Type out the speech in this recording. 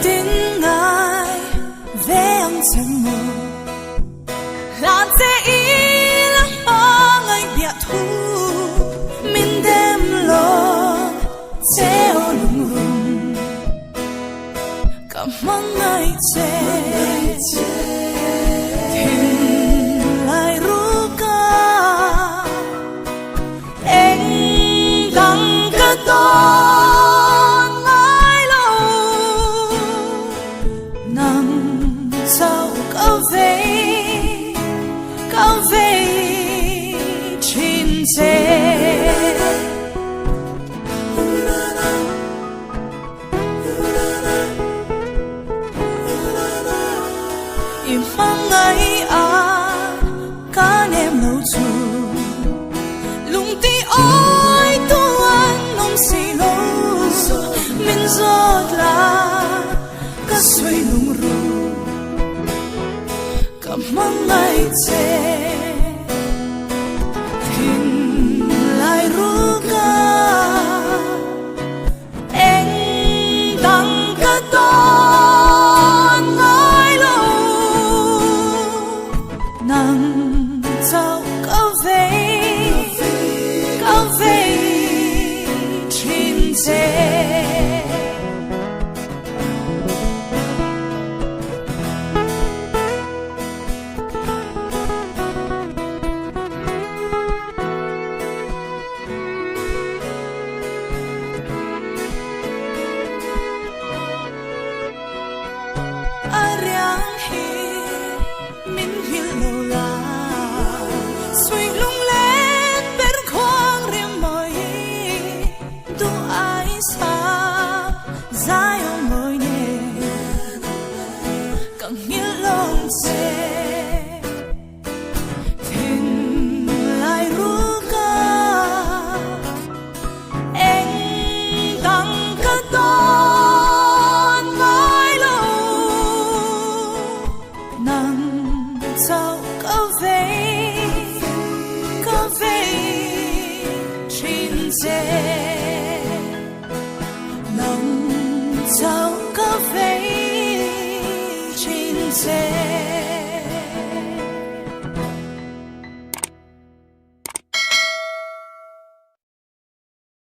đến ngài về ông chân mồ là dễ ý lắm ở ngày biệt thu mình đem lo theo lùng rùng cảm ơn ngài chê thêm lại ru ca anh đang cất đón ngài lâu nằm sau câu về trên xe im mang ngày cả em lâu chu lung ti ôi tuan nông xì lâu mình giọt là cả suy lung ru cảm ơn ngày chê hình lại ru ca anh đang cất đón ngài lâu nằm sau câu về trên xe sau câu về trên xe nằm sau câu về trên xe